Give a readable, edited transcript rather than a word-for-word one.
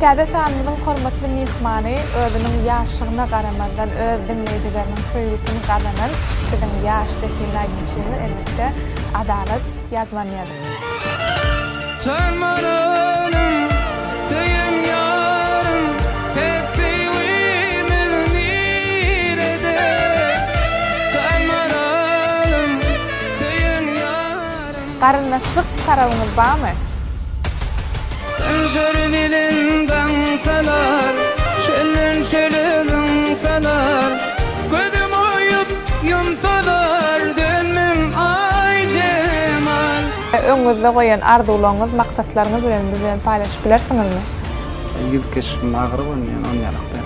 Käde sanymyň hormatly mehmany özüniň ýaşlygyna garamazdan öz dinleýijileriniň söýgüsini gazanan siziň ýaşdaky näçini elbetde adalet ýazmanýar. Sarmaranım, söyüm yarım, pek sevimiz nirede. Sarmaranım, söyüm yarım. Garyndaşlyk tarabyňyz barmy? Şöyle dilinden salar, şölün salar. Gözüm oyup yumsalar, dönmüm ay cemal. Öňüňizde goýan arzularyňyz, maksatlaryňyz bilen bilen paýlaşyp bilersiňizmi? Gizkeş magryp bolmaýan on ýalakda.